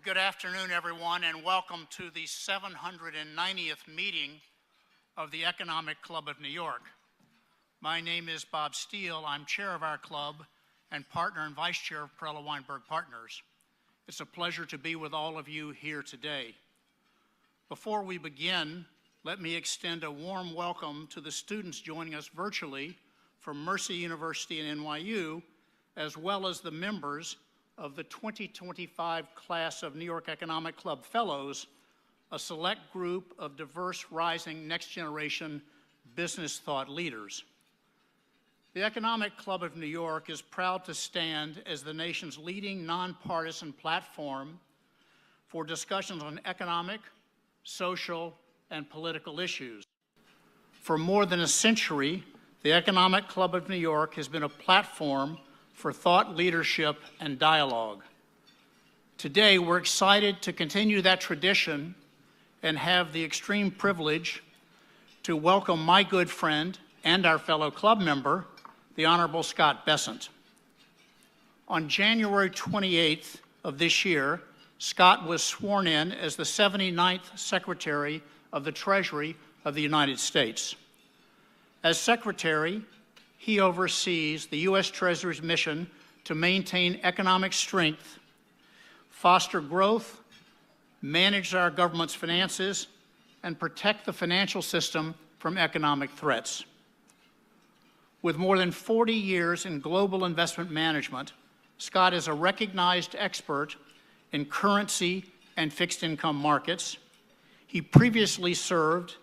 Good afternoon, everyone, and welcome to the 790th meeting of the Economic Club of New York. My name is Bob Steele. I'm chair of our club and partner and vice chair of Perella Weinberg Partners. It's a pleasure to be with all of you here today. Before we begin, let me extend a warm welcome to the students joining us virtually from Mercy University and NYU, as well as the members of the 2025 class of New York Economic Club Fellows, a select group of diverse, rising, next-generation business thought leaders. The Economic Club of New York is proud to stand as the nation's leading nonpartisan platform for discussions on economic, social, and political issues. For more than a century, the Economic Club of New York has been a platform for thought leadership and dialogue. Today, we're excited to continue that tradition and have the extreme privilege to welcome my good friend and our fellow club member, the Honorable Scott Bessent. On January 28th of this year, Scott was sworn in as the 79th Secretary of the Treasury of the United States. As Secretary, he oversees the U.S. Treasury's mission to maintain economic strength, foster growth, manage our government's finances, and protect the financial system from economic threats. With more than 40 years in global investment management, Scott is a recognized expert in currency and fixed income markets. He previously served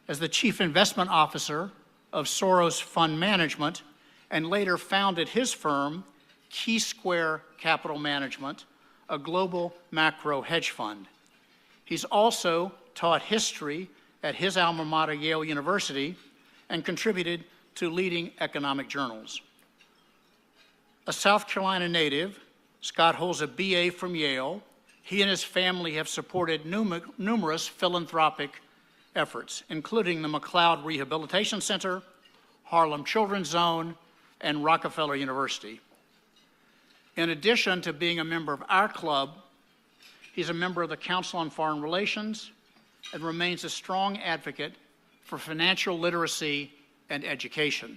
as the Chief Investment Officer of Soros Fund Management, and later founded his firm, Key Square Capital Management, a global macro hedge fund. He's also taught history at his alma mater, Yale University, and contributed to leading economic journals. A South Carolina native, Scott holds a BA from Yale. He and his family have supported numerous philanthropic efforts, including the McLeod Rehabilitation Center, Harlem Children's Zone, and Rockefeller University. In addition to being a member of our club, he's a member of the Council on Foreign Relations and remains a strong advocate for financial literacy and education.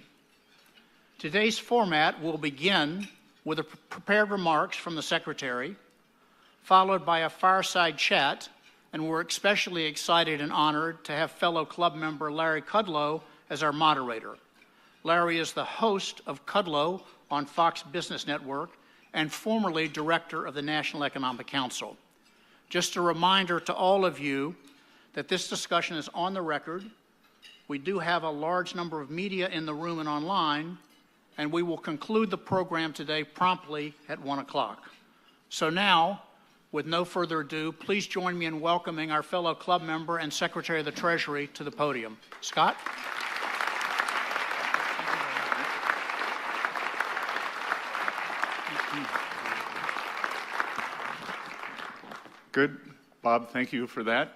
Today's format will begin with prepared remarks from the Secretary, followed by a fireside chat, and we're especially excited and honored to have fellow club member Larry Kudlow as our moderator. Larry is the host of Kudlow on Fox Business Network and formerly director of the National Economic Council. Just a reminder to all of you that this discussion is on the record. We do have a large number of media in the room and online, and we will conclude the program today promptly at 1 o'clock. So now, with no further ado, please join me in welcoming our fellow club member and Secretary of the Treasury to the podium. Scott? Good. Bob, thank you for that.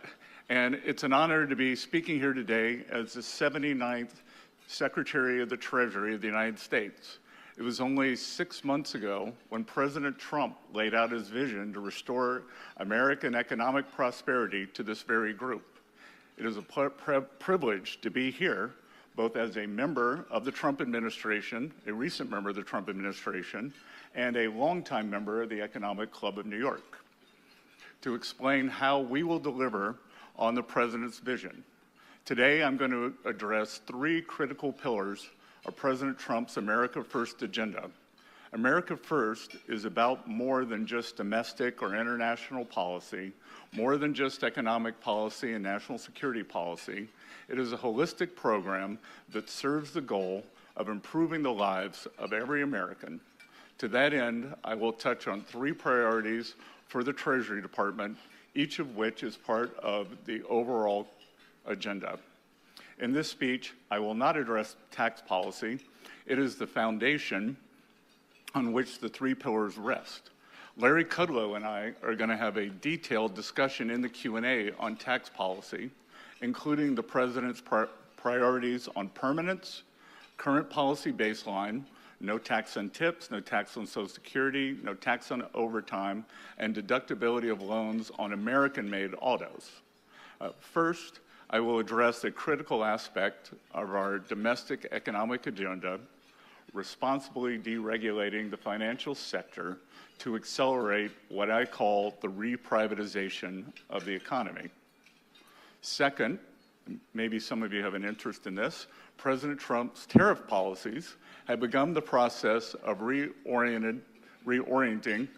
And it's an honor to be speaking here today as the 79th Secretary of the Treasury of the United States. It was only 6 months ago when President Trump laid out his vision to restore American economic prosperity to this very group. It is a privilege to be here, both as a member of the Trump administration, a recent member of the Trump administration, and a longtime member of the Economic Club of New York, to explain how we will deliver on the President's vision. Today, I'm going to address three critical pillars of President Trump's America First agenda. America First is about more than just domestic or international policy, more than just economic policy and national security policy. It is a holistic program that serves the goal of improving the lives of every American. To that end, I will touch on three priorities for the Treasury Department, each of which is part of the overall agenda. In this speech, I will not address tax policy. It is the foundation on which the three pillars rest. Larry Kudlow and I are going to have a detailed discussion in the Q&A on tax policy, including the President's priorities on permanence, current policy baseline, no tax on tips, no tax on Social Security, no tax on overtime, and deductibility of loans on American-made autos. First, I will address a critical aspect of our domestic economic agenda, responsibly deregulating the financial sector to accelerate what I call the reprivatization of the economy. Second, maybe some of you have an interest in this, President Trump's tariff policies have begun the process of reorienting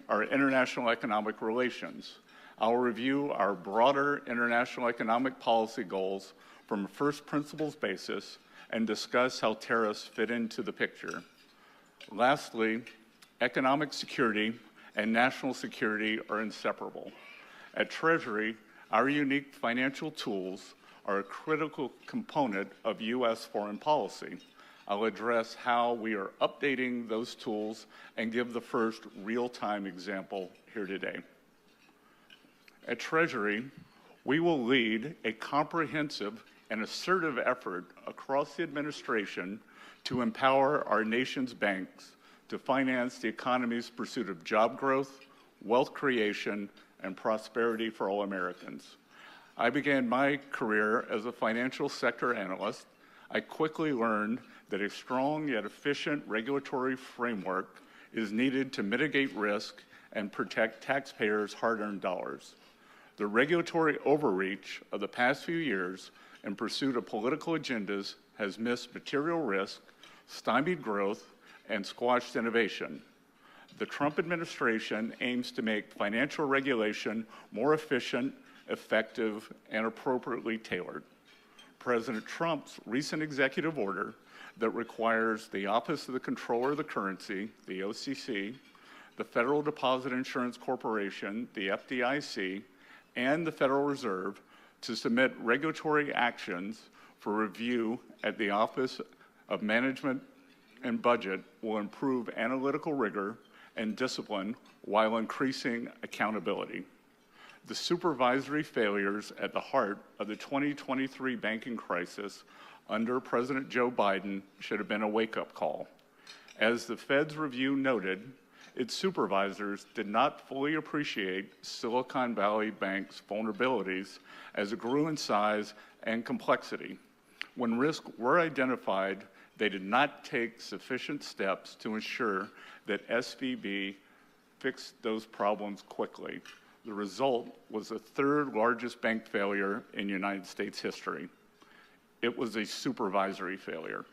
our international economic relations. I'll review our broader international economic policy goals from a first principles basis and discuss how tariffs fit into the picture. Lastly, economic security and national security are inseparable. At Treasury, our unique financial tools are a critical component of U.S. foreign policy. I'll address how we are updating those tools and give the first real-time example here today. At Treasury, we will lead a comprehensive and assertive effort across the administration to empower our nation's banks to finance the economy's pursuit of job growth, wealth creation, and prosperity for all Americans. I began my career as a financial sector analyst. I quickly learned that a strong yet efficient regulatory framework is needed to mitigate risk and protect taxpayers' hard-earned dollars. The regulatory overreach of the past few years in pursuit of political agendas has missed material risk, stymied growth, and squashed innovation. The Trump administration aims to make financial regulation more efficient, effective, and appropriately tailored. President Trump's recent executive order that requires the Office of the Comptroller of the Currency, the OCC, the Federal Deposit Insurance Corporation, the FDIC, and the Federal Reserve to submit regulatory actions for review at the Office of Management and Budget will improve analytical rigor and discipline while increasing accountability. The supervisory failures at the heart of the 2023 banking crisis under President Joe Biden should have been a wake-up call. As the Fed's review noted, its supervisors did not fully appreciate Silicon Valley Bank's vulnerabilities as it grew in size and complexity. When risks were identified, they did not take sufficient steps to ensure that SVB fixed those problems quickly. The result was the third largest bank failure in United States history. It was a supervisory failure.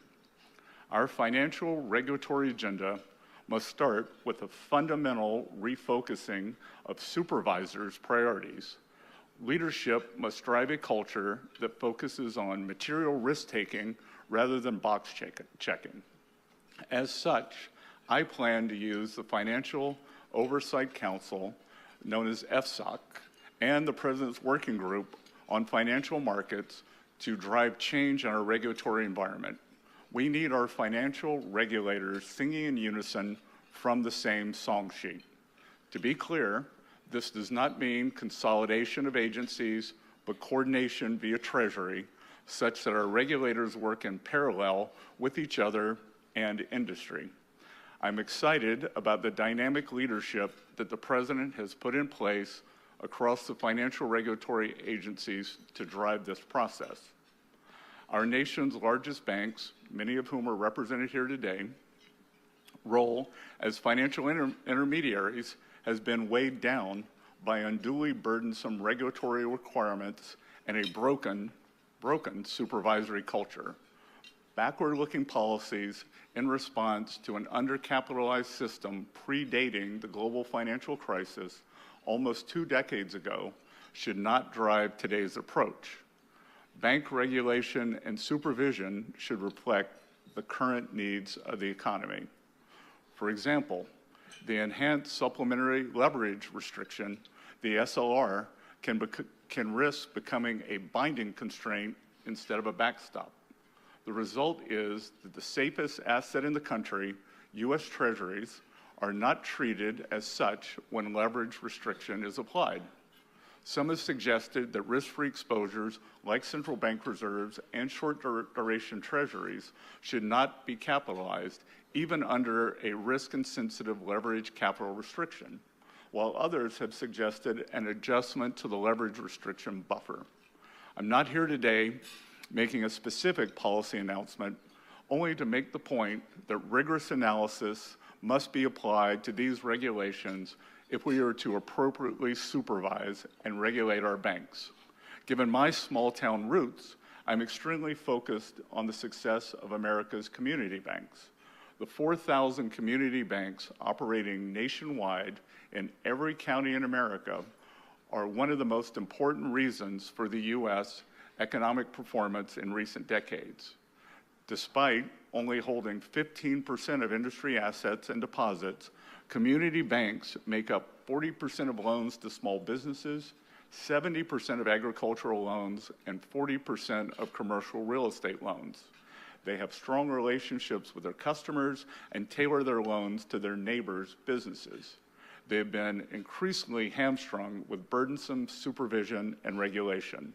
Our financial regulatory agenda must start with a fundamental refocusing of supervisors' priorities. Leadership must drive a culture that focuses on material risk-taking rather than box checking. As such, I plan to use the Financial Oversight Council, known as FSOC, and the President's Working Group on Financial Markets to drive change in our regulatory environment. We need our financial regulators singing in unison from the same song sheet. To be clear, this does not mean consolidation of agencies, but coordination via Treasury, such that our regulators work in parallel with each other and industry. I'm excited about the dynamic leadership that the President has put in place across the financial regulatory agencies to drive this process. Our nation's largest banks, many of whom are represented here today, role as financial intermediaries has been weighed down by unduly burdensome regulatory requirements and a broken supervisory culture. Backward-looking policies in response to an undercapitalized system predating the global financial crisis almost 2 decades ago should not drive today's approach. Bank regulation and supervision should reflect the current needs of the economy. For example, the enhanced supplementary leverage restriction, the SLR, can risk becoming a binding constraint instead of a backstop. The result is that the safest asset in the country, U.S. Treasuries, are not treated as such when leverage restriction is applied. Some have suggested that risk-free exposures like central bank reserves and short-duration treasuries should not be capitalized, even under a risk-insensitive leverage capital restriction, while others have suggested an adjustment to the leverage restriction buffer. I'm not here today making a specific policy announcement, only to make the point that rigorous analysis must be applied to these regulations if we are to appropriately supervise and regulate our banks. Given my small-town roots, I'm extremely focused on the success of America's community banks. The 4,000 community banks operating nationwide in every county in America are one of the most important reasons for the U.S. economic performance in recent decades. Despite only holding 15% of industry assets and deposits, community banks make up 40% of loans to small businesses, 70% of agricultural loans, and 40% of commercial real estate loans. They have strong relationships with their customers and tailor their loans to their neighbors' businesses. They have been increasingly hamstrung with burdensome supervision and regulation.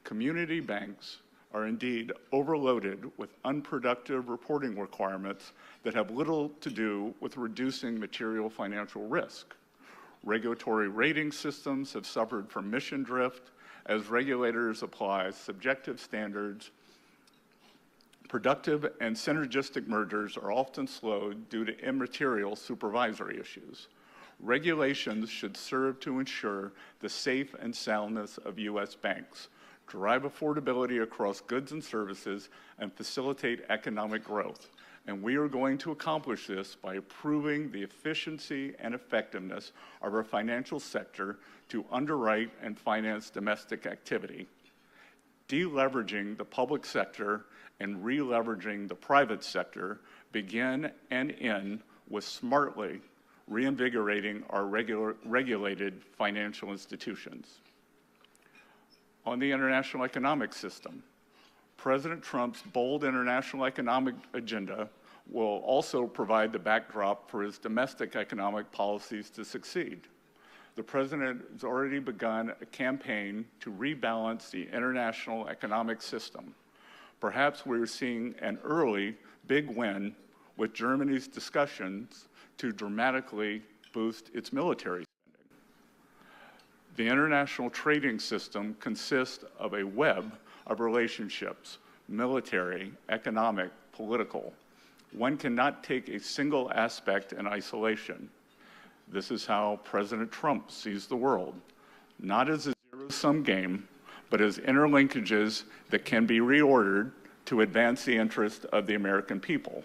Community banks are indeed overloaded with unproductive reporting requirements that have little to do with reducing material financial risk. Regulatory rating systems have suffered from mission drift as regulators apply subjective standards. Productive and synergistic mergers are often slowed due to immaterial supervisory issues. Regulations should serve to ensure the safe and soundness of U.S. banks, drive affordability across goods and services, and facilitate economic growth. And we are going to accomplish this by improving the efficiency and effectiveness of our financial sector to underwrite and finance domestic activity. Deleveraging the public sector and re-leveraging the private sector begin and end with smartly reinvigorating our regulated financial institutions. On the international economic system, President Trump's bold international economic agenda will also provide the backdrop for his domestic economic policies to succeed. The President has already begun a campaign to rebalance the international economic system. Perhaps we're seeing an early big win with Germany's discussions to dramatically boost its military spending. The international trading system consists of a web of relationships, military, economic, political. One cannot take a single aspect in isolation. This is how President Trump sees the world, not as a zero-sum game, but as interlinkages that can be reordered to advance the interest of the American people.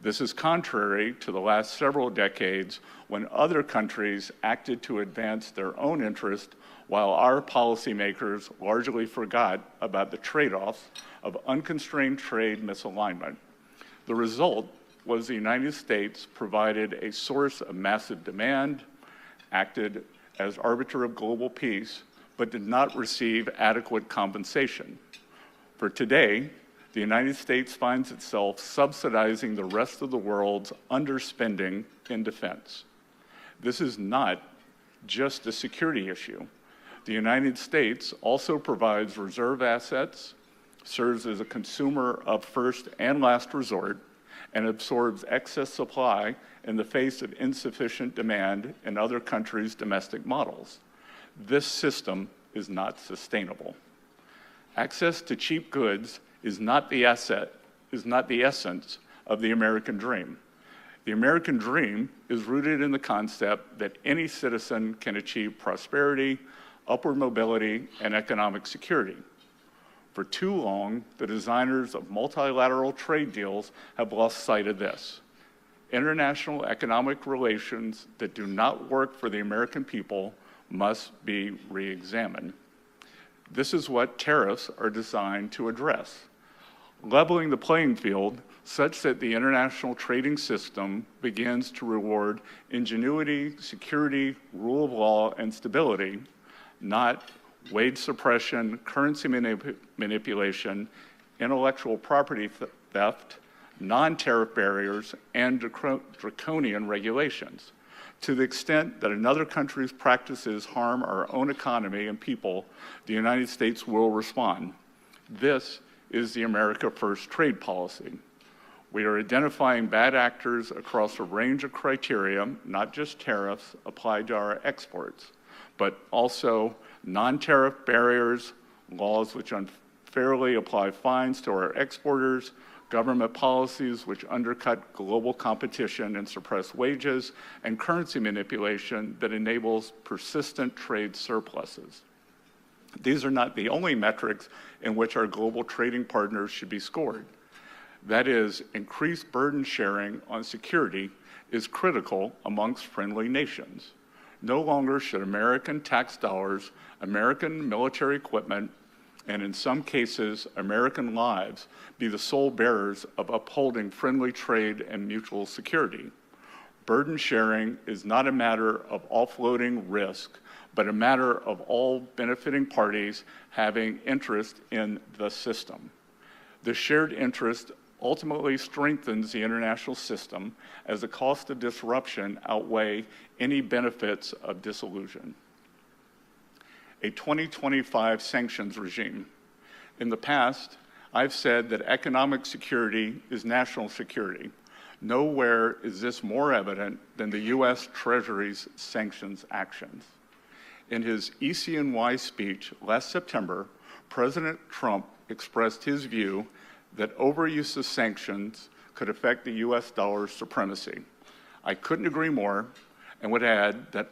This is contrary to the last several decades when other countries acted to advance their own interest while our policymakers largely forgot about the trade-offs of unconstrained trade misalignment. The result was the United States provided a source of massive demand, acted as arbiter of global peace, but did not receive adequate compensation. For today, the United States finds itself subsidizing the rest of the world's underspending in defense. This is not just a security issue. The United States also provides reserve assets, serves as a consumer of first and last resort, and absorbs excess supply in the face of insufficient demand in other countries' domestic models. This system is not sustainable. Access to cheap goods is not the essence of the American dream. The American dream is rooted in the concept that any citizen can achieve prosperity, upward mobility, and economic security. For too long, the designers of multilateral trade deals have lost sight of this. International economic relations that do not work for the American people must be re-examined. This is what tariffs are designed to address. Leveling the playing field such that the international trading system begins to reward ingenuity, security, rule of law, and stability, not wage suppression, currency manipulation, intellectual property theft, non-tariff barriers, and draconian regulations. To the extent that another country's practices harm our own economy and people, the United States will respond. This is the America First trade policy. We are identifying bad actors across a range of criteria, not just tariffs applied to our exports, but also non-tariff barriers, laws which unfairly apply fines to our exporters, government policies which undercut global competition and suppress wages, and currency manipulation that enables persistent trade surpluses. These are not the only metrics in which our global trading partners should be scored. That is, increased burden sharing on security is critical amongst friendly nations. No longer should American tax dollars, American military equipment, and in some cases, American lives, be the sole bearers of upholding friendly trade and mutual security. Burden sharing is not a matter of offloading risk, but a matter of all benefiting parties having interest in the system. The shared interest ultimately strengthens the international system as the cost of disruption outweigh any benefits of dissolution. A 2025 sanctions regime. In the past, I've said that economic security is national security. Nowhere is this more evident than the U.S. Treasury's sanctions actions. In his ECNY speech last September, President Trump expressed his view that overuse of sanctions could affect the U.S. dollar's supremacy. I couldn't agree more and would add that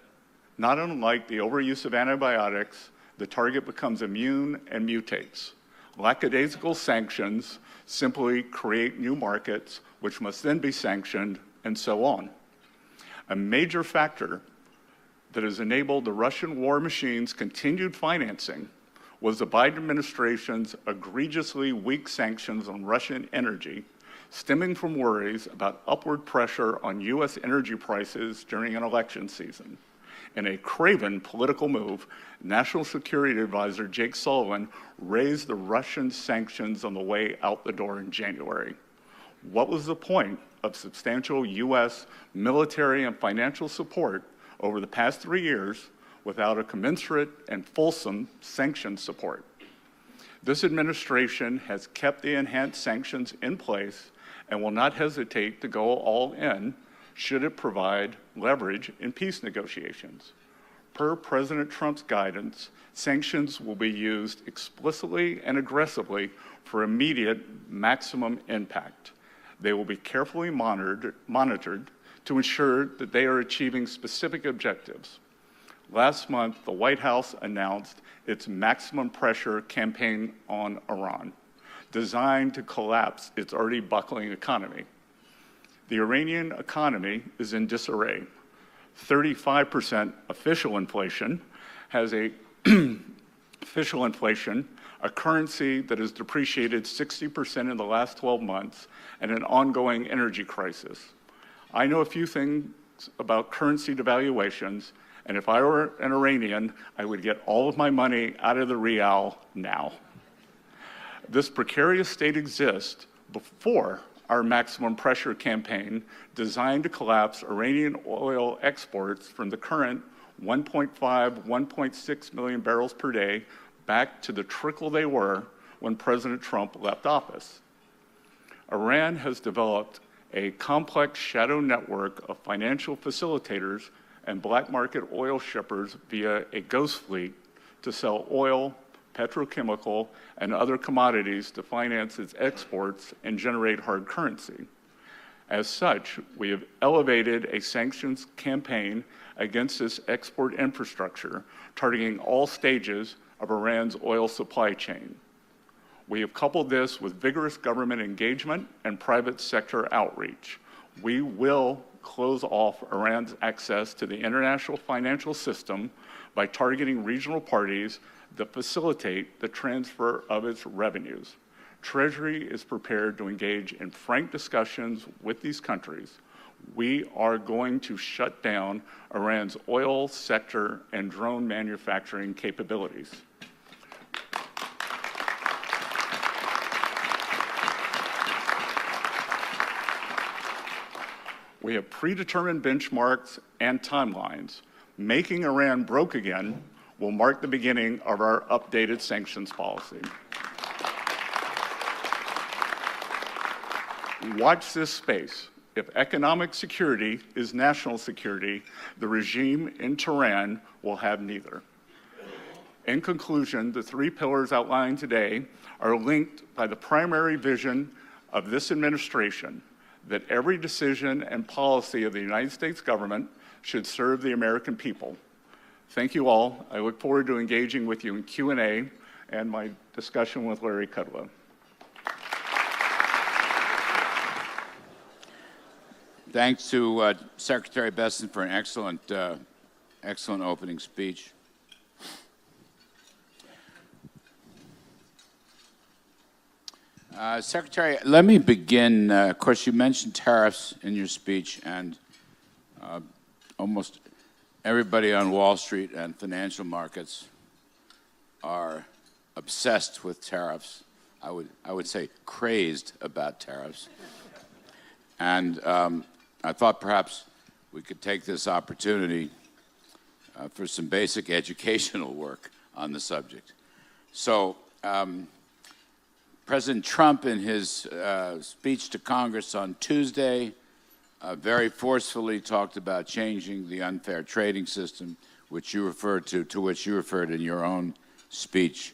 not unlike the overuse of antibiotics, the target becomes immune and mutates. Lackadaisical sanctions simply create new markets, which must then be sanctioned, and so on. A major factor that has enabled the Russian war machine's continued financing was the Biden administration's egregiously weak sanctions on Russian energy, stemming from worries about upward pressure on U.S. energy prices during an election season. In a craven political move, National Security Advisor Jake Sullivan raised the Russian sanctions on the way out the door in January. What was the point of substantial U.S. military and financial support over the past 3 years without a commensurate and fulsome sanctions support? This administration has kept the enhanced sanctions in place and will not hesitate to go all in should it provide leverage in peace negotiations. Per President Trump's guidance, sanctions will be used explicitly and aggressively for immediate maximum impact. They will be carefully monitored to ensure that they are achieving specific objectives. Last month, the White House announced its maximum pressure campaign on Iran, designed to collapse its already buckling economy. The Iranian economy is in disarray. 35% official inflation has a currency that has depreciated 60% in the last 12 months, and an ongoing energy crisis. I know a few things about currency devaluations, and if I were an Iranian, I would get all of my money out of the rial now. This precarious state exists before our maximum pressure campaign designed to collapse Iranian oil exports from the current 1.5, 1.6 million barrels per day back to the trickle they were when President Trump left office. Iran has developed a complex shadow network of financial facilitators and black market oil shippers via a ghost fleet to sell oil, petrochemical, and other commodities to finance its exports and generate hard currency. As such, we have elevated a sanctions campaign against this export infrastructure, targeting all stages of Iran's oil supply chain. We have coupled this with vigorous government engagement and private sector outreach. We will close off Iran's access to the international financial system by targeting regional parties that facilitate the transfer of its revenues. Treasury is prepared to engage in frank discussions with these countries. We are going to shut down Iran's oil sector and drone manufacturing capabilities. We have predetermined benchmarks and timelines. Making Iran broke again will mark the beginning of our updated sanctions policy. Watch this space. If economic security is national security, the regime in Tehran will have neither. In conclusion, the three pillars outlined today are linked by the primary vision of this administration that every decision and policy of the United States government should serve the American people. Thank you all. I look forward to engaging with you in Q&A and my discussion with Larry Kudlow. Thanks to Secretary Bessent for an excellent opening speech. Secretary, let me begin. Of course, you mentioned tariffs in your speech, and almost everybody on Wall Street and financial markets are obsessed with tariffs. I would say crazed about tariffs. And I thought perhaps we could take this opportunity for some basic educational work on the subject. So, President Trump, in his speech to Congress on Tuesday, very forcefully talked about changing the unfair trading system, which you referred to which you referred in your own speech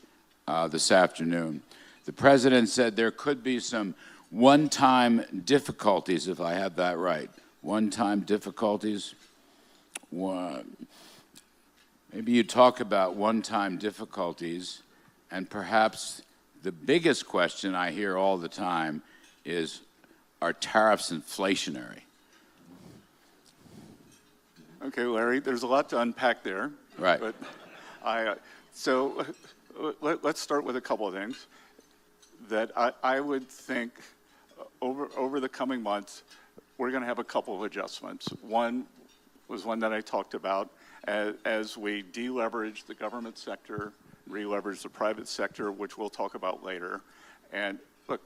this afternoon. The president said there could be some one-time difficulties, if I have that right. One-time difficulties. Maybe you talk about one-time difficulties, and perhaps the biggest question I hear all the time is, are tariffs inflationary? Okay, Larry, there's a lot to unpack there. Right. But so let's start with a couple of things that I would think over the coming months, we're going to have a couple of adjustments. One was one that I talked about as we deleverage the government sector, re-leverage the private sector, which we'll talk about later. And look,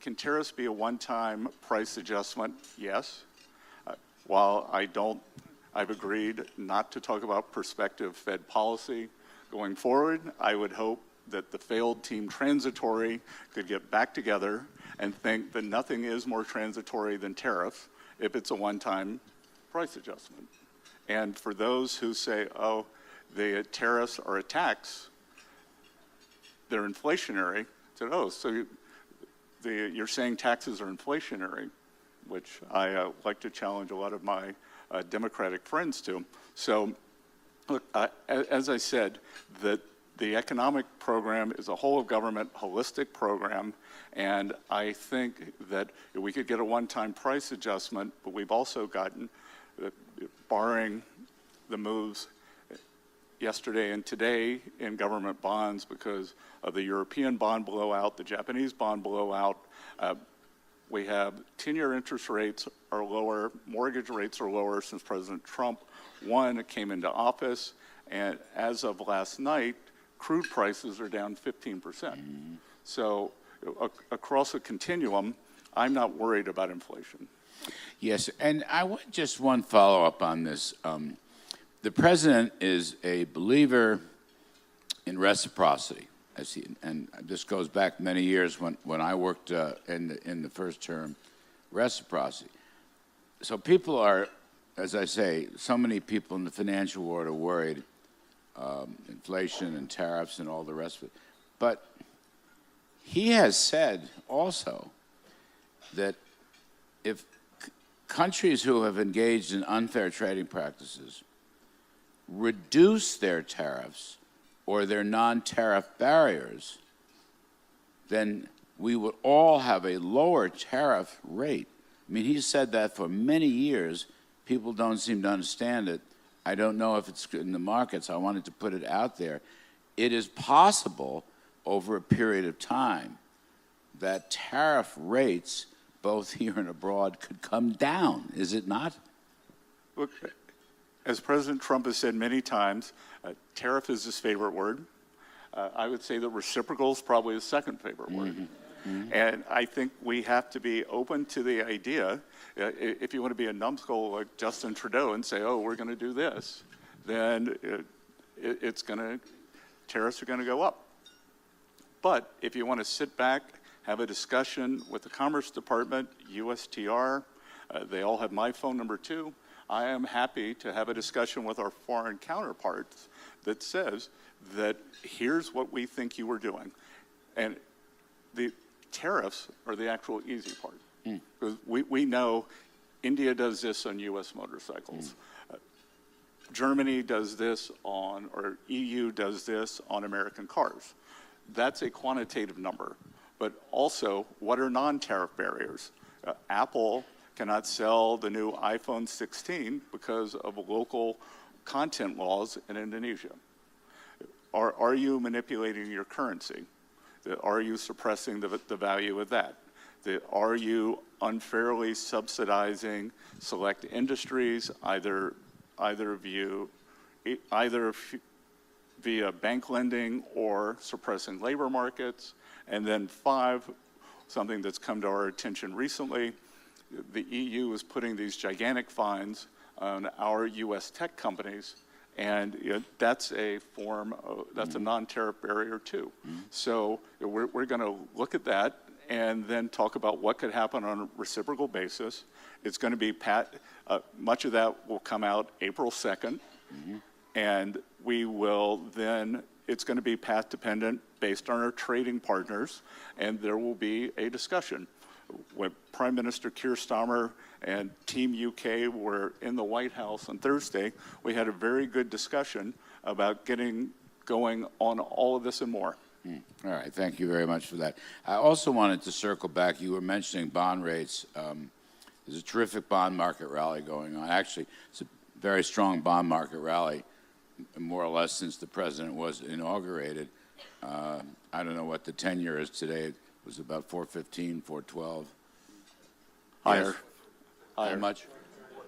can tariffs be a one-time price adjustment? Yes. While I've agreed not to talk about prospective Fed policy going forward, I would hope that the failed team transitory could get back together and think that nothing is more transitory than tariffs if it's a one-time price adjustment. And for those who say, oh, the tariffs are a tax, they're inflationary, said, oh, so you're saying taxes are inflationary, which I like to challenge a lot of my Democratic friends to. So, look, as I said, the economic program is a whole of government holistic program, and I think that we could get a one-time price adjustment, but we've also gotten, barring the moves yesterday and today in government bonds because of the European bond blowout, the Japanese bond blowout, we have 10-year interest rates are lower, mortgage rates are lower since President Trump, came into office, and as of last night, crude prices are down 15%. So across a continuum, I'm not worried about inflation. Yes, and I want just one follow-up on this. The president is a believer in reciprocity, and this goes back many years when I worked in the first term, reciprocity. So people are, as I say, so many people in the financial world are worried, inflation and tariffs and all the rest of it. But he has said also that if countries who have engaged in unfair trading practices reduce their tariffs or their non-tariff barriers, then we would all have a lower tariff rate. I mean, he said that for many years. People don't seem to understand it. I don't know if it's in the markets. I wanted to put it out there. It is possible over a period of time that tariff rates, both here and abroad, could come down. Is it not? Look, as President Trump has said many times, tariff is his favorite word. I would say that reciprocal is probably his second favorite word. And I think we have to be open to the idea, if you want to be a numbskull like Justin Trudeau and say, oh, we're going to do this, then tariffs are going to go up. But if you want to sit back, have a discussion with the Commerce Department, USTR, they all have my phone number too. I am happy to have a discussion with our foreign counterparts that says that here's what we think you were doing. And the tariffs are the actual easy part. Because we know India does this on U.S. motorcycles. Germany does this on, or EU does this on American cars. That's a quantitative number. But also, what are non-tariff barriers? Apple cannot sell the new iPhone 16 because of local content laws in Indonesia. Are you manipulating your currency? Are you suppressing the value of that? Are you unfairly subsidizing select industries, either via bank lending or suppressing labor markets? And then 5, something that's come to our attention recently, the EU is putting these gigantic fines on our U.S. tech companies, and that's a form of, that's a non-tariff barrier too. So we're going to look at that and then talk about what could happen on a reciprocal basis. It's going to be much of that will come out April 2nd, and we will then, it's going to be path dependent based on our trading partners, and there will be a discussion. When Prime Minister Keir Starmer and Team UK were in the White House on Thursday, we had a very good discussion about getting going on all of this and more. All right, thank you very much for that. I also wanted to circle back. You were mentioning bond rates. There's a terrific bond market rally going on. Actually, it's a very strong bond market rally, more or less since the president was inaugurated. I don't know what the 10-year is today. It was about 415, 412. Higher. Yes. Higher. How much?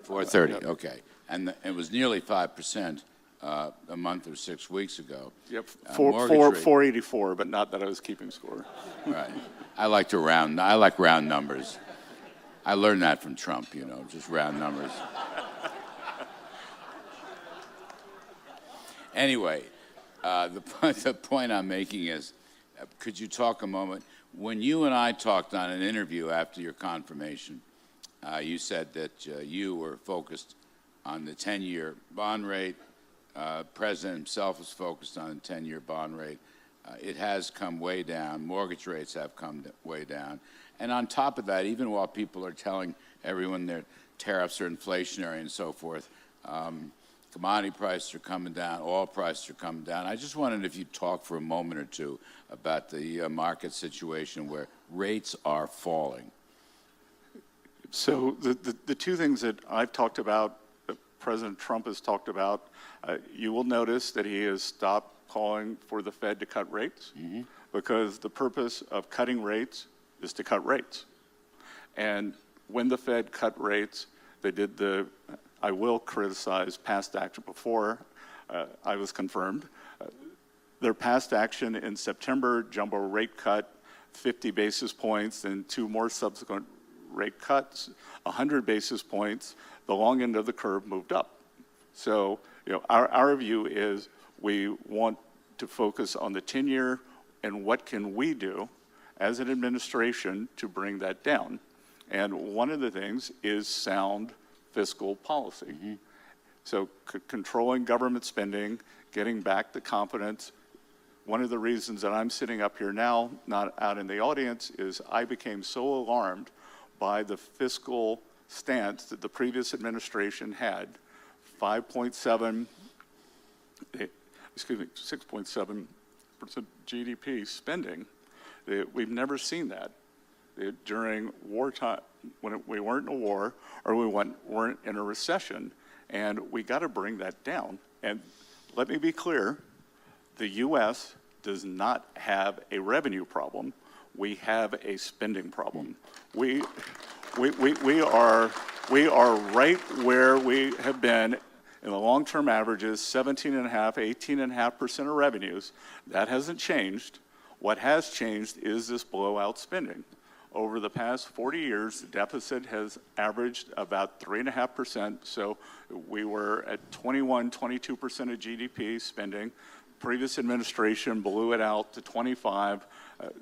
430, okay. And it was nearly 5% a month or 6 weeks ago. Yep, Mortgage rate- 484, but not that I was keeping score. Right. I like round numbers. I learned that from Trump, just round numbers. Anyway, the point I'm making is, could you talk a moment? When you and I talked on an interview after your confirmation, you said that you were focused on the 10-year bond rate. President himself was focused on the 10-year bond rate. It has come way down. Mortgage rates have come way down. And on top of that, even while people are telling everyone their tariffs are inflationary and so forth, commodity prices are coming down, oil prices are coming down. I just wondered if you'd talk for a moment or two about the market situation where rates are falling. So the two things that I've talked about, that President Trump has talked about, you will notice that he has stopped calling for the Fed to cut rates, because the purpose of cutting rates is to cut rates. And when the Fed cut rates, they did I will criticize past action before I was confirmed. Their past action in September, jumbo rate cut, 50 basis points, and 2 more subsequent rate cuts, 100 basis points, the long end of the curve moved up. So, our view is we want to focus on the 10-year and what can we do as an administration to bring that down. And one of the things is sound fiscal policy. So controlling government spending, getting back the confidence. One of the reasons that I'm sitting up here now, not out in the audience, is I became so alarmed by the fiscal stance that the previous administration had. 6.7% GDP spending. We've never seen that during wartime, when we weren't in a war or we weren't in a recession, and we got to bring that down. And let me be clear, the U.S. does not have a revenue problem. We have a spending problem. We are right where we have been in the long-term averages, 17.5%, 18.5% of revenues. That hasn't changed. What has changed is this blowout spending. Over the past 40 years, the deficit has averaged about 3.5%. So we were at 21, 22% of GDP spending. Previous administration blew it out to 25.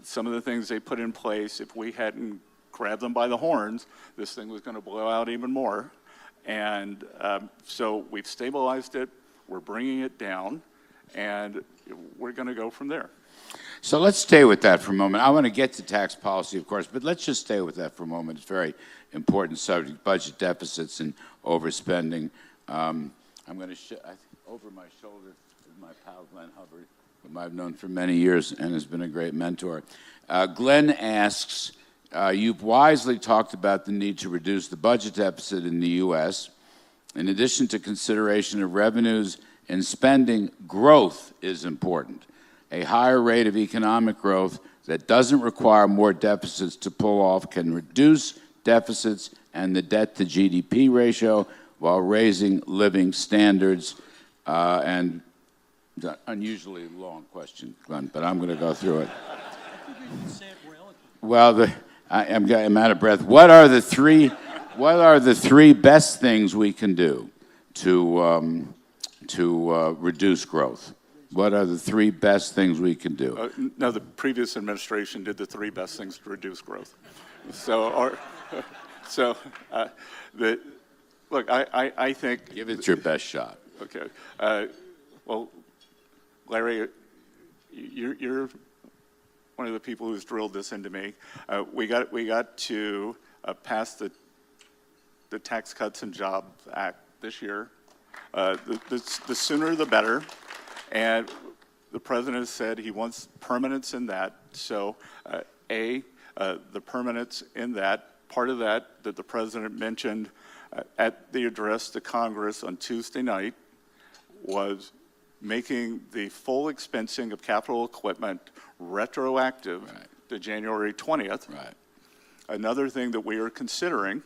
Some of the things they put in place, if we hadn't grabbed them by the horns, this thing was going to blow out even more. And so we've stabilized it. We're bringing it down, and we're going to go from there. So let's stay with that for a moment. I want to get to tax policy, of course, but let's just stay with that for a moment. It's a very important subject, budget deficits and overspending. I'm going to over my shoulder is my pal Glenn Hubbard, whom I've known for many years and has been a great mentor. Glenn asks, you've wisely talked about the need to reduce the budget deficit in the U.S. In addition to consideration of revenues and spending, growth is important. A higher rate of economic growth that doesn't require more deficits to pull off can reduce deficits and the debt to GDP ratio while raising living standards. And it's an unusually long question, Glenn, but I'm going to go through it. Well, I'm out of breath. What are the three best things we can do to reduce growth? What are the three best things we can do? No, the previous administration did the three best things to reduce growth. Look, I think... Give it your best shot. Okay. Well, Larry, you're one of the people who's drilled this into me. We got to pass the Tax Cuts and Jobs Act this year. The sooner the better. And the president has said he wants permanence in that. So, the permanence in that, part of that the president mentioned at the address to Congress on Tuesday night was making the full expensing of capital equipment retroactive to January 20th. Right. Another thing that we are considering,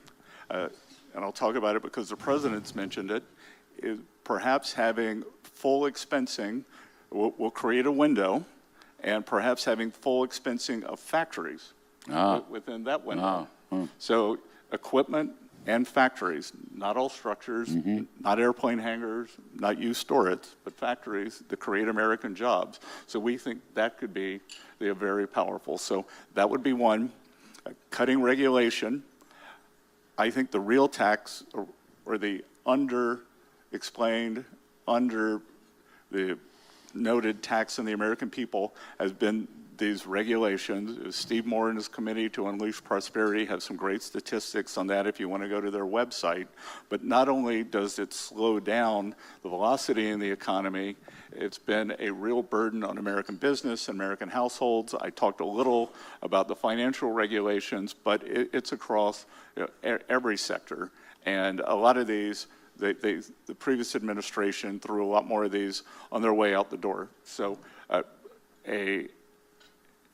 and I'll talk about it because the president's mentioned it, is perhaps having full expensing. We'll create a window, and perhaps having full expensing of factories within that window. So equipment and factories, not all structures, not airplane hangars, not used storage, but factories that create American jobs. So we think that could be very powerful. So that would be one. Cutting regulation. I think the real tax, or the under-explained, under the noted tax on the American people has been these regulations. Steve Moore and his committee to Unleash Prosperity have some great statistics on that if you want to go to their website. But not only does it slow down the velocity in the economy, it's been a real burden on American business and American households. I talked a little about the financial regulations, but it's across every sector. And a lot of these, the previous administration threw a lot more of these on their way out the door. So a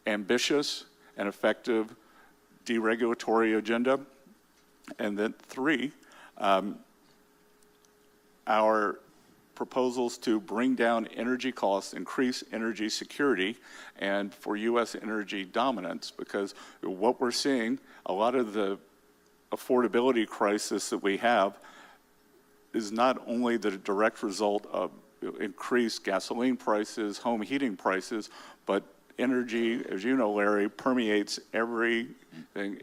ambitious and effective deregulatory agenda. And then three, our proposals to bring down energy costs, increase energy security, and for U.S. energy dominance, because what we're seeing, a lot of the affordability crisis that we have is not only the direct result of increased gasoline prices, home heating prices, but energy, as you know, Larry, permeates everything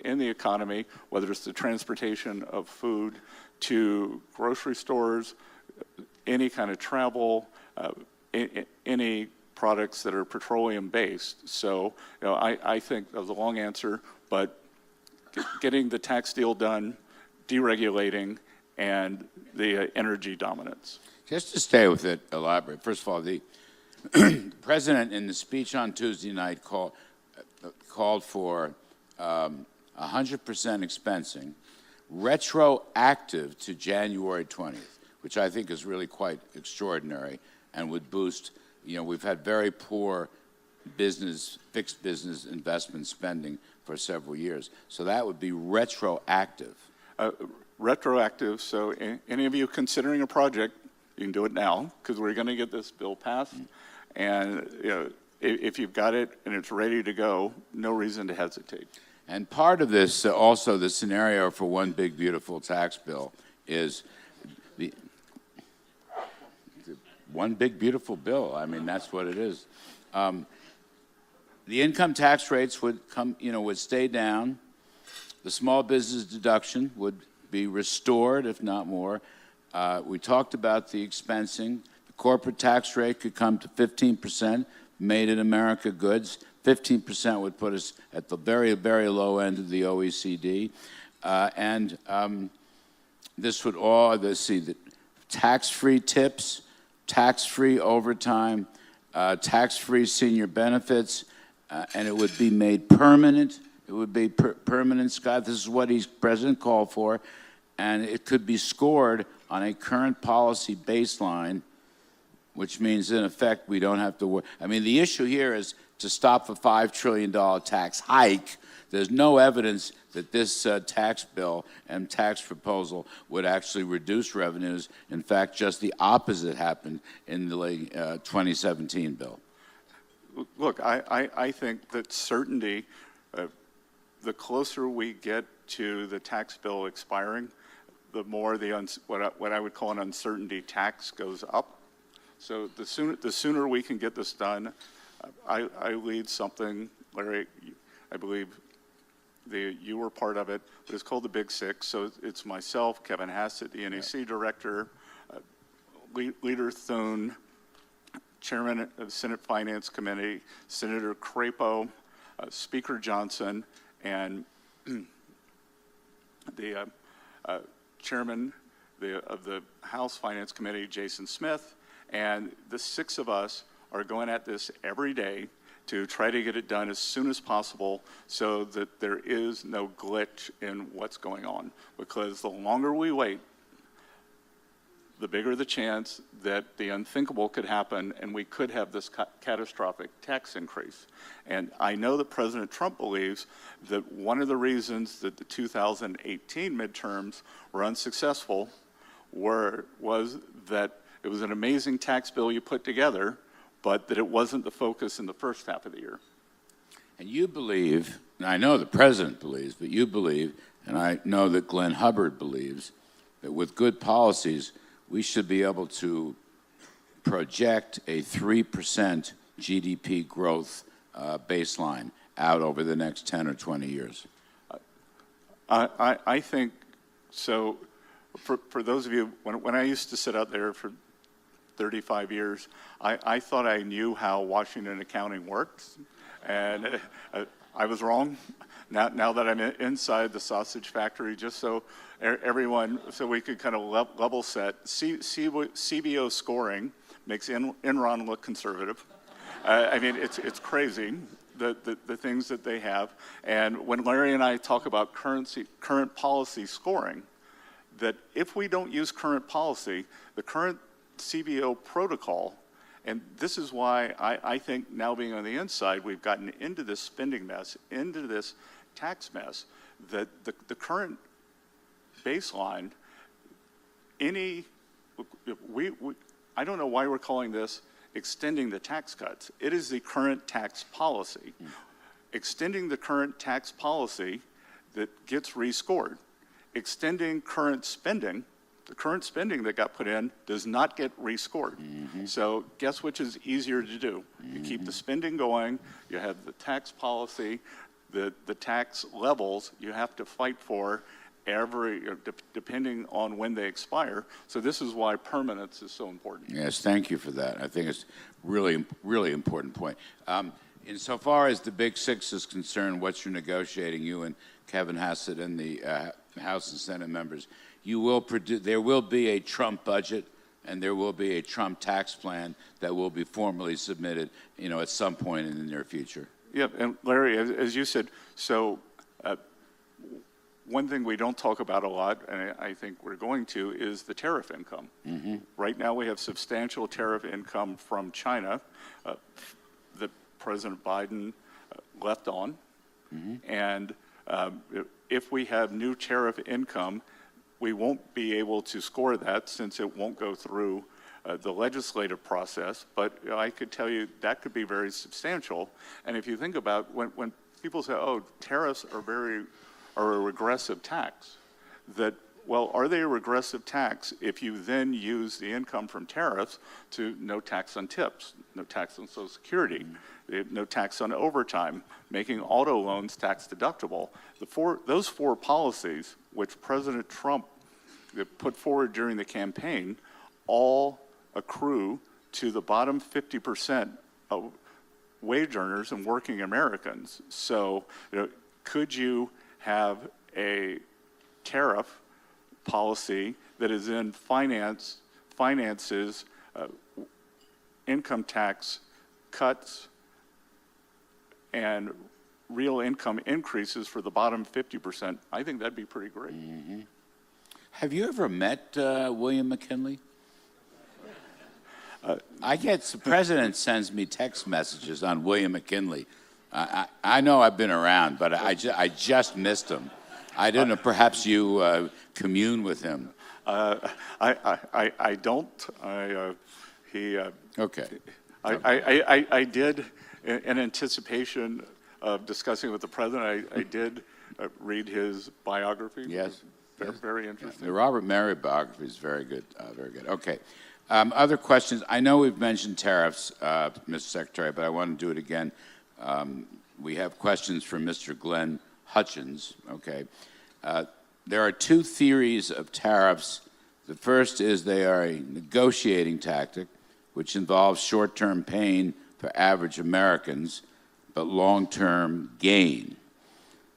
in the economy, whether it's the transportation of food to grocery stores, any kind of travel, any products that are petroleum-based. So, I think that was a long answer, but getting the tax deal done, deregulating, and the energy dominance. Just to stay with it, elaborate. First of all, the president in the speech on Tuesday night called for 100% expensing, retroactive to January 20th, which I think is really quite extraordinary and would boost, we've had very poor fixed business investment spending for several years. So that would be retroactive. Retroactive, so any of you considering a project, you can do it now, because we're going to get this bill passed. And if you've got it and it's ready to go, no reason to hesitate. And part of this, also the scenario for one big beautiful tax bill is the one big beautiful bill. I mean, that's what it is. The income tax rates would would stay down. The small business deduction would be restored, if not more. We talked about the expensing. The corporate tax rate could come to 15%, made in America goods. 15% would put us at the very, very low end of the OECD. This would all, the tax-free tips, tax-free overtime, tax-free senior benefits, and it would be made permanent. It would be permanent, Scott. This is what President called for, and it could be scored on a current policy baseline, which means, in effect, we don't have to worry. I mean, the issue here is to stop a $5 trillion tax hike. There's no evidence that this tax bill and tax proposal would actually reduce revenues. In fact, just the opposite happened in the 2017 bill. Look, I think that certainty, the closer we get to the tax bill expiring, the more what I would call an uncertainty tax goes up. So the sooner we can get this done, I lead something, Larry, I believe you were part of it, but it's called the Big Six. So it's myself, Kevin Hassett, the NEC director, Leader Thune, Chairman of the Senate Finance Committee, Senator Crapo, Speaker Johnson, and the Chairman of the House Finance Committee, Jason Smith, and the six of us are going at this every day to try to get it done as soon as possible so that there is no glitch in what's going on. Because the longer we wait, the bigger the chance that the unthinkable could happen and we could have this catastrophic tax increase. And I know that President Trump believes that one of the reasons that the 2018 midterms were unsuccessful was that it was an amazing tax bill you put together, but that it wasn't the focus in the first half of the year. And you believe, and I know the president believes, but you believe, and I know that Glenn Hubbard believes, that with good policies, we should be able to project a 3% GDP growth baseline out over the next 10 or 20 years. I think so. For those of you, when I used to sit out there for 35 years, I thought I knew how Washington accounting worked, and I was wrong. Now that I'm inside the sausage factory, just so everyone, so we could kind of level set, CBO scoring makes Enron look conservative. I mean, it's crazy, the things that they have. And when Larry and I talk about current policy scoring, that if we don't use current policy, the current CBO protocol, and this is why I think now being on the inside, we've gotten into this spending mess, into this tax mess, that the current baseline, I don't know why we're calling this extending the tax cuts. It is the current tax policy. Extending the current tax policy that gets rescored. Extending current spending, the current spending that got put in does not get rescored. So guess which is easier to do? You keep the spending going, you have the tax policy, the tax levels you have to fight for depending on when they expire. So this is why permanence is so important. Yes, thank you for that. I think it's really, really important point. Insofar as the Big Six is concerned, what you're negotiating, you and Kevin Hassett and the House and Senate members, there will be a Trump budget and there will be a Trump tax plan that will be formally submitted, at some point in the near future. Yeah, and Larry, as you said, so one thing we don't talk about a lot, and I think we're going to, is the tariff income. Right now we have substantial tariff income from China that President Biden left on. And if we have new tariff income, we won't be able to score that since it won't go through the legislative process, but I could tell you that could be very substantial. And if you think about when people say, oh, tariffs are a regressive tax, that, well, are they a regressive tax if you then use the income from tariffs to no tax on tips, no tax on Social Security, no tax on overtime, making auto loans tax deductible? Those four policies, which President Trump put forward during the campaign, all accrue to the bottom 50% of wage earners and working Americans. So, could you have a tariff policy that is in finances income tax cuts and real income increases for the bottom 50%? I think that'd be pretty great. Mm-hmm. Have you ever met William McKinley? The president sends me text messages on William McKinley. I know I've been around, but I just missed him. I don't know, perhaps you commune with him. I don't. Okay. I did, in anticipation of discussing with the president, I did read his biography. Yes. Very interesting. The Robert Mary biography is very good, very good. Okay. Other questions? I know we've mentioned tariffs, Mr. Secretary, but I want to do it again. We have questions from Mr. Glenn Hutchins. Okay. There are two theories of tariffs. The first is they are a negotiating tactic, which involves short-term pain for average Americans, but long-term gain.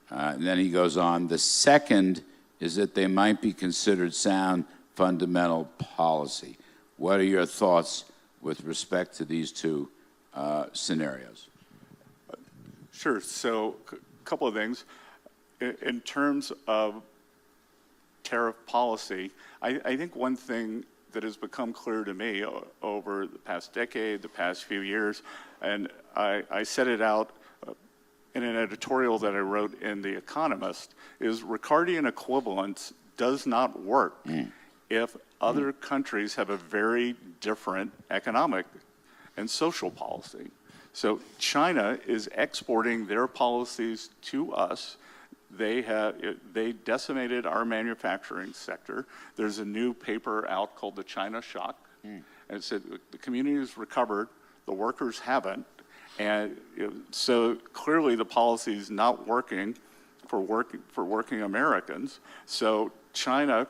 And then he goes on. The second is that they might be considered sound fundamental policy. What are your thoughts with respect to these two scenarios? Sure. So, a couple of things. In terms of tariff policy, I think one thing that has become clear to me over the past decade, the past few years, and I set it out in an editorial that I wrote in The Economist, is Ricardian equivalence does not work if other countries have a very different economic and social policy. So China is exporting their policies to us. They decimated our manufacturing sector. There's a new paper out called The China Shock, and it said the communities recovered, the workers haven't, and so clearly the policy is not working for working Americans. So China,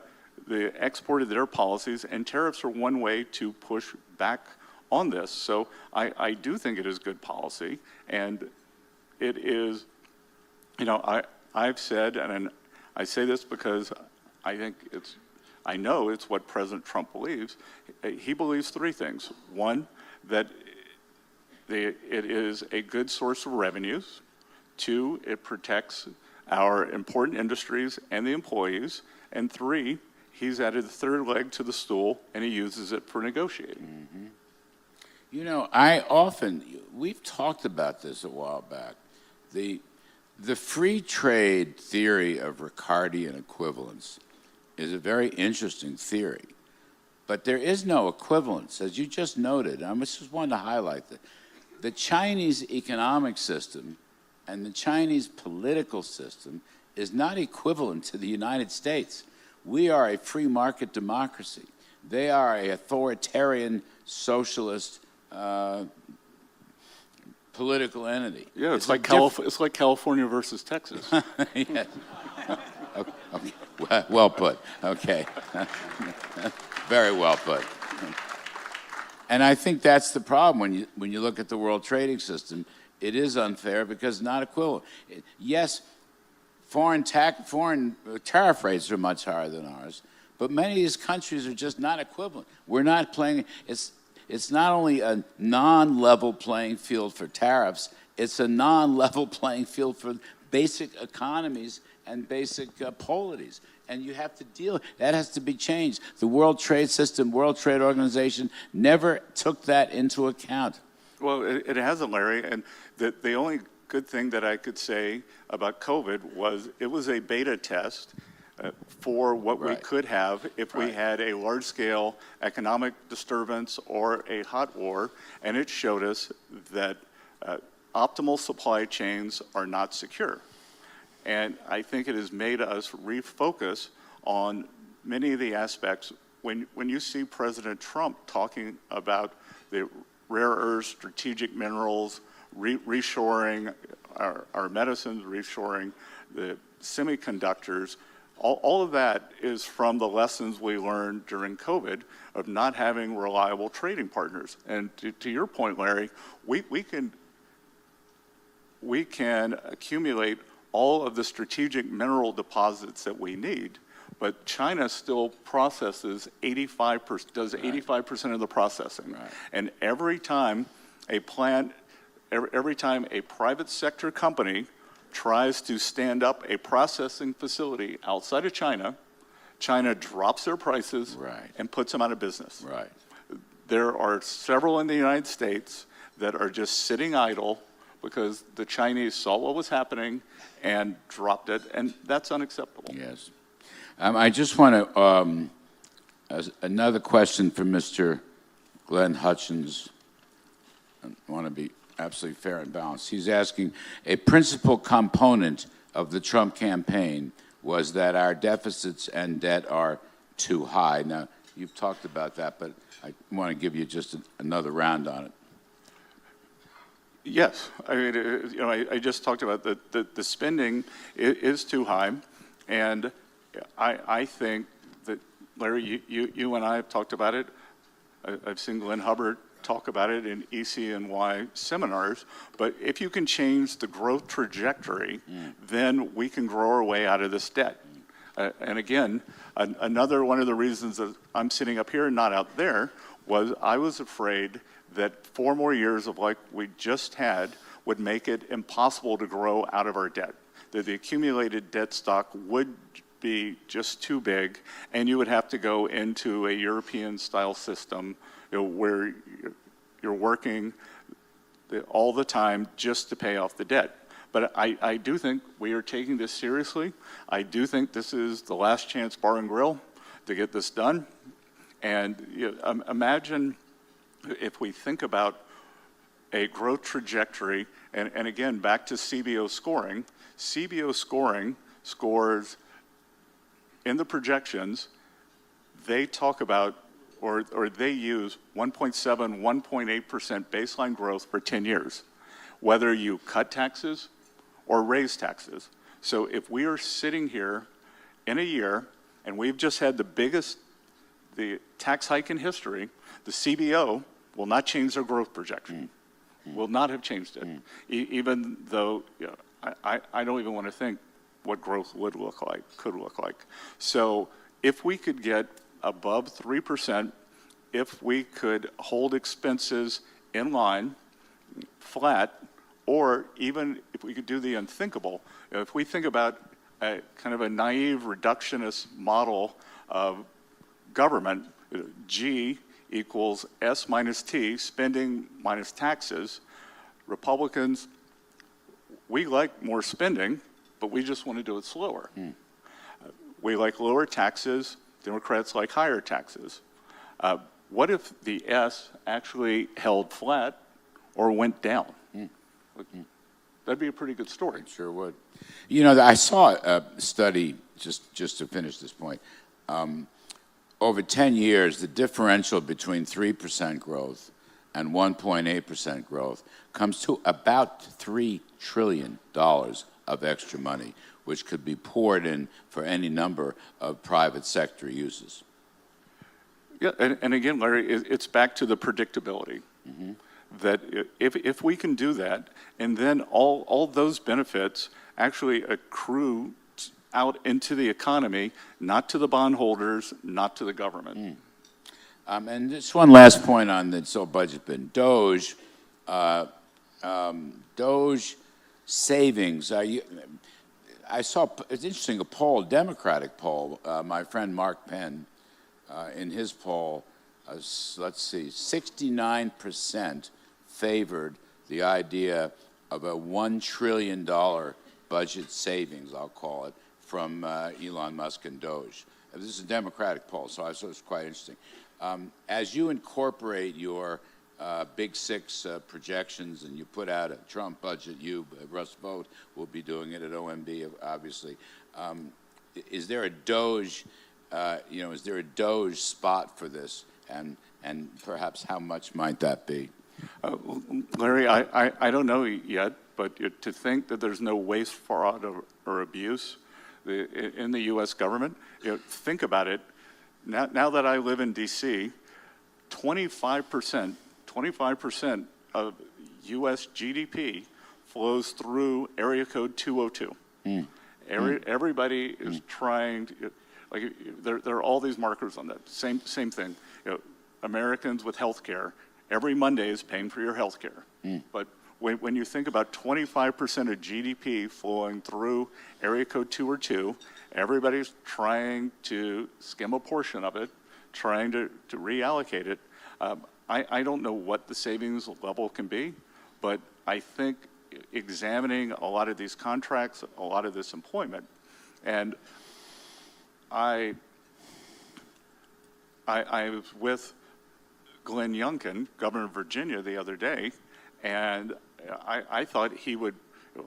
they exported their policies, and tariffs are one way to push back on this. So I do think it is good policy, and it is, I've said, and I say this because I know it's what President Trump believes. He believes three things. One, that it is a good source of revenues. Two, it protects our important industries and the employees. And three, he's added the third leg to the stool, and he uses it for negotiating. Mm-hmm. We've talked about this a while back. The free trade theory of Ricardian equivalence is a very interesting theory, but there is no equivalence, as you just noted. I just wanted to highlight that the Chinese economic system and the Chinese political system is not equivalent to the United States. We are a free market democracy. They are an authoritarian socialist political entity. Yeah, it's like California versus Texas. Yes. Okay. Well put. Okay. Very well put. And I think that's the problem when you look at the world trading system. It is unfair because it's not equivalent. Yes, foreign tariff rates are much higher than ours, but many of these countries are just not equivalent. We're not playing. It's not only a non-level playing field for tariffs, it's a non-level playing field for basic economies and basic polities. And you have to deal, that has to be changed. The World Trade System, World Trade Organization never took that into account. Well, it hasn't, Larry, and the only good thing that I could say about COVID was it was a beta test for what we Right. could have if we Right. had a large-scale economic disturbance or a hot war, and it showed us that optimal supply chains are not secure. And I think it has made us refocus on many of the aspects. When you see President Trump talking about the rare earths, strategic minerals, reshoring our medicines, reshoring the semiconductors, all of that is from the lessons we learned during COVID of not having reliable trading partners. And to your point, Larry, we can accumulate all of the strategic mineral deposits that we need, but China still processes 85%, does 85% of the processing. Right. And every time a private sector company tries to stand up a processing facility outside of China, China drops their prices Right. and puts them out of business. Right. There are several in the United States that are just sitting idle because the Chinese saw what was happening and dropped it, and that's unacceptable. Yes. I just want to, another question for Mr. Glenn Hutchins. I want to be absolutely fair and balanced. He's asking, a principal component of the Trump campaign was that our deficits and debt are too high. Now, you've talked about that, but I want to give you just another round on it. Yes, I mean, I just talked about the spending is too high, and I think that, Larry, you and I have talked about it. I've seen Glenn Hubbard talk about it in EC&Y seminars, but if you can change the growth trajectory, then we can grow our way out of this debt. And again, another one of the reasons that I'm sitting up here and not out there was I was afraid that 4 more years of like we just had would make it impossible to grow out of our debt, that the accumulated debt stock would be just too big, and you would have to go into a European-style system, where you're working all the time just to pay off the debt. But I do think we are taking this seriously. I do think this is the last chance bar and grill to get this done. And imagine if we think about a growth trajectory, and again, back to CBO scoring. CBO scoring scores in the projections, they talk about, or they use 1.7, 1.8% baseline growth for 10 years, whether you cut taxes or raise taxes. So if we are sitting here in a year and we've just had the tax hike in history, the CBO will not change their growth projection, will not have changed it, even though I don't even want to think what growth would look like, could look like. So if we could get above 3%, if we could hold expenses in line, flat, or even if we could do the unthinkable, if we think about a kind of a naive reductionist model of government, G equals S minus T, spending minus taxes, Republicans, we like more spending, but we just want to do it slower. We like lower taxes. Democrats like higher taxes. What if the S actually held flat or went down? That'd be a pretty good story. It sure would. You know, I saw a study, just to finish this point. Over 10 years, the differential between 3% growth and 1.8% growth comes to about $3 trillion of extra money, which could be poured in for any number of private sector uses. Yeah, and again, Larry, it's back to the predictability. That if we can do that, and then all those benefits actually accrue out into the economy, not to the bondholders, not to the government. And just one last point on this whole budget bin. Doge savings. I saw, it's interesting, a poll, a Democratic poll. My friend Mark Penn, in his poll, let's see, 69% favored the idea of a $1 trillion budget savings, I'll call it, from Elon Musk and Doge. This is a Democratic poll, so I thought it was quite interesting. As you incorporate your Big Six projections and you put out a Trump budget, Russ Vought, will be doing it at OMB, obviously. Is there a Doge, is there a Doge spot for this? And perhaps how much might that be? Larry, I don't know yet, but to think that there's no waste, fraud, or abuse in the U.S. government, think about it. Now that I live in D.C., 25% of U.S. GDP flows through area code 202. Everybody is trying to, there are all these markers on that. Same thing. Americans with health care, every Monday is paying for your health care. But when you think about 25% of GDP flowing through area code 202, everybody's trying to skim a portion of it, trying to reallocate it. I don't know what the savings level can be, but I think examining a lot of these contracts, a lot of this employment, and I was with Glenn Youngkin, governor of Virginia, the other day, and I thought he would,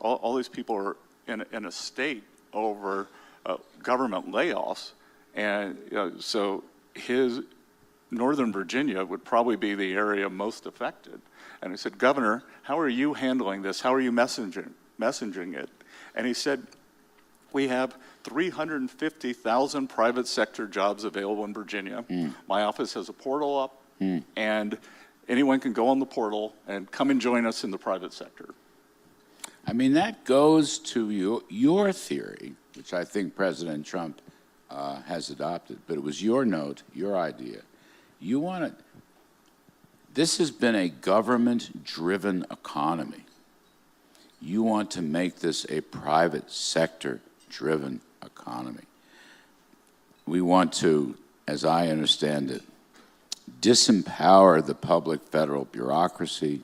all these people are in a state over government layoffs, and so his Northern Virginia would probably be the area most affected. And I said, Governor, how are you handling this? How are you messaging it? And he said, we have 350,000 private sector jobs available in Virginia. My office has a portal up, and anyone can go on the portal and come and join us in the private sector. I mean, that goes to your theory, which I think President Trump has adopted, but it was your note, your idea. You want to, this has been a government-driven economy. You want to make this a private sector-driven economy. We want to, as I understand it, disempower the public federal bureaucracy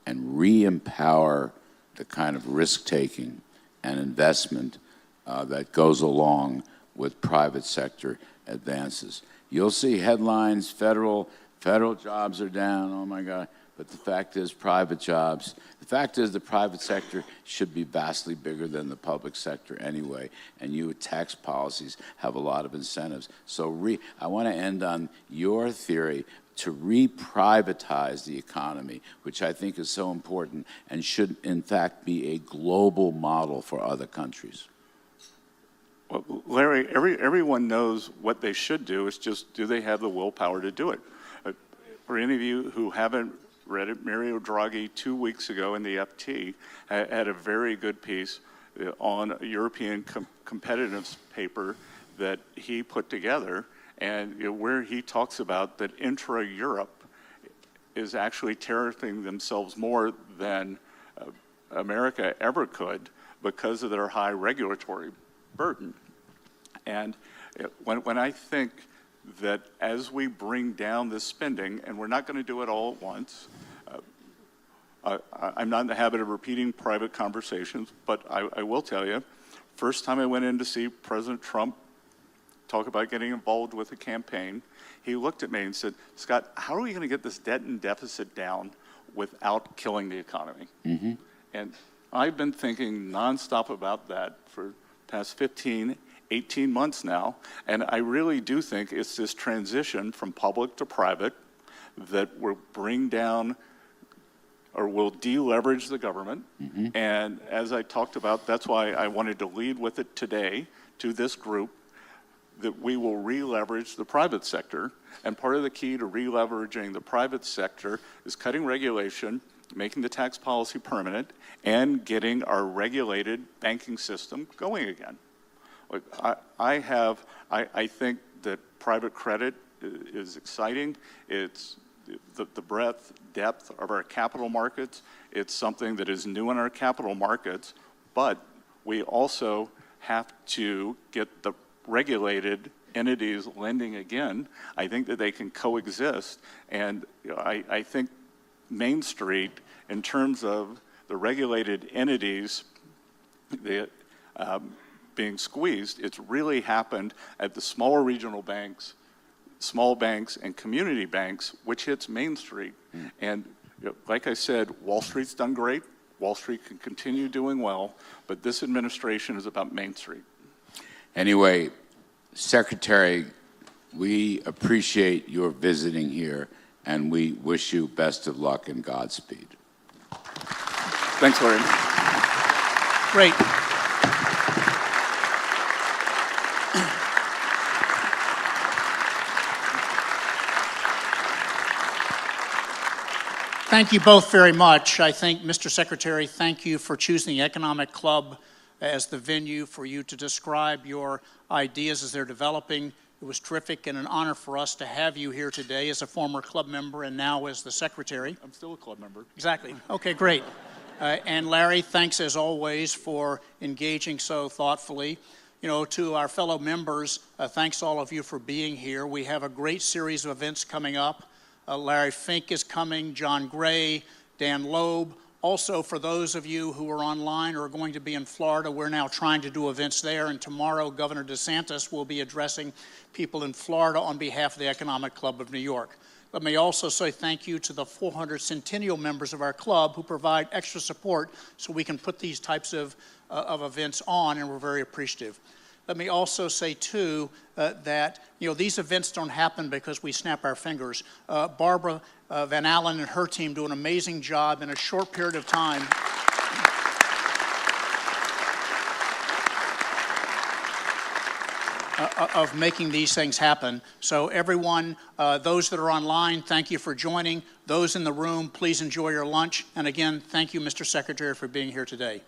and re-empower the kind of risk-taking and investment that goes along with private sector advances. You'll see headlines, federal jobs are down, oh my God, but the fact is the private sector should be vastly bigger than the public sector anyway, and you tax policies have a lot of incentives. So I want to end on your theory to re-privatize the economy, which I think is so important and should in fact be a global model for other countries. Well, Larry, everyone knows what they should do. It's just, do they have the willpower to do it? For any of you who haven't read it, Mario Draghi 2 weeks ago in the FT had a very good piece on a European competitiveness paper that he put together, and where he talks about that intra-Europe is actually tariffing themselves more than America ever could because of their high regulatory burden. And when I think that as we bring down this spending, and we're not going to do it all at once, I'm not in the habit of repeating private conversations, but I will tell you, first time I went in to see President Trump talk about getting involved with a campaign, he looked at me and said, Scott, how are we going to get this debt and deficit down without killing the economy? And I've been thinking nonstop about that for past 15, 18 months now, and I really do think it's this transition from public to private that will bring down or will deleverage the government. And as I talked about, that's why I wanted to lead with it today to this group, that we will re-leverage the private sector. And part of the key to re-leveraging the private sector is cutting regulation, making the tax policy permanent, and getting our regulated banking system going again. I think that private credit is exciting. It's the breadth, depth of our capital markets. It's something that is new in our capital markets, but we also have to get the regulated entities lending again. I think that they can coexist, and I think Main Street, in terms of the regulated entities, being squeezed. It's really happened at the smaller regional banks, small banks, and community banks, which hits Main Street. And like I said, Wall Street's done great. Wall Street can continue doing well, but this administration is about Main Street. Anyway, Secretary, we appreciate your visiting here, and we wish you best of luck and Godspeed. Thanks, Larry. Great. Thank you both very much. I think, Mr. Secretary, thank you for choosing the Economic Club as the venue for you to describe your ideas as they're developing. It was terrific and an honor for us to have you here today as a former club member and now as the secretary. I'm still a club member. Exactly. Okay, great. And Larry, thanks as always for engaging so thoughtfully. You know, to our fellow members, thanks all of you for being here. We have a great series of events coming up. Larry Fink is coming, John Gray, Dan Loeb. Also, for those of you who are online or are going to be in Florida, we're now trying to do events there, and tomorrow Governor DeSantis will be addressing people in Florida on behalf of the Economic Club of New York. Let me also say thank you to the 400 centennial members of our club who provide extra support so we can put these types of events on, and we're very appreciative. Let me also say, too, that these events don't happen because we snap our fingers. Barbara Van Allen and her team do an amazing job in a short period of time. Of making these things happen. So everyone, those that are online, thank you for joining. Those in the room, please enjoy your lunch. And again, thank you, Mr. Secretary, for being here today.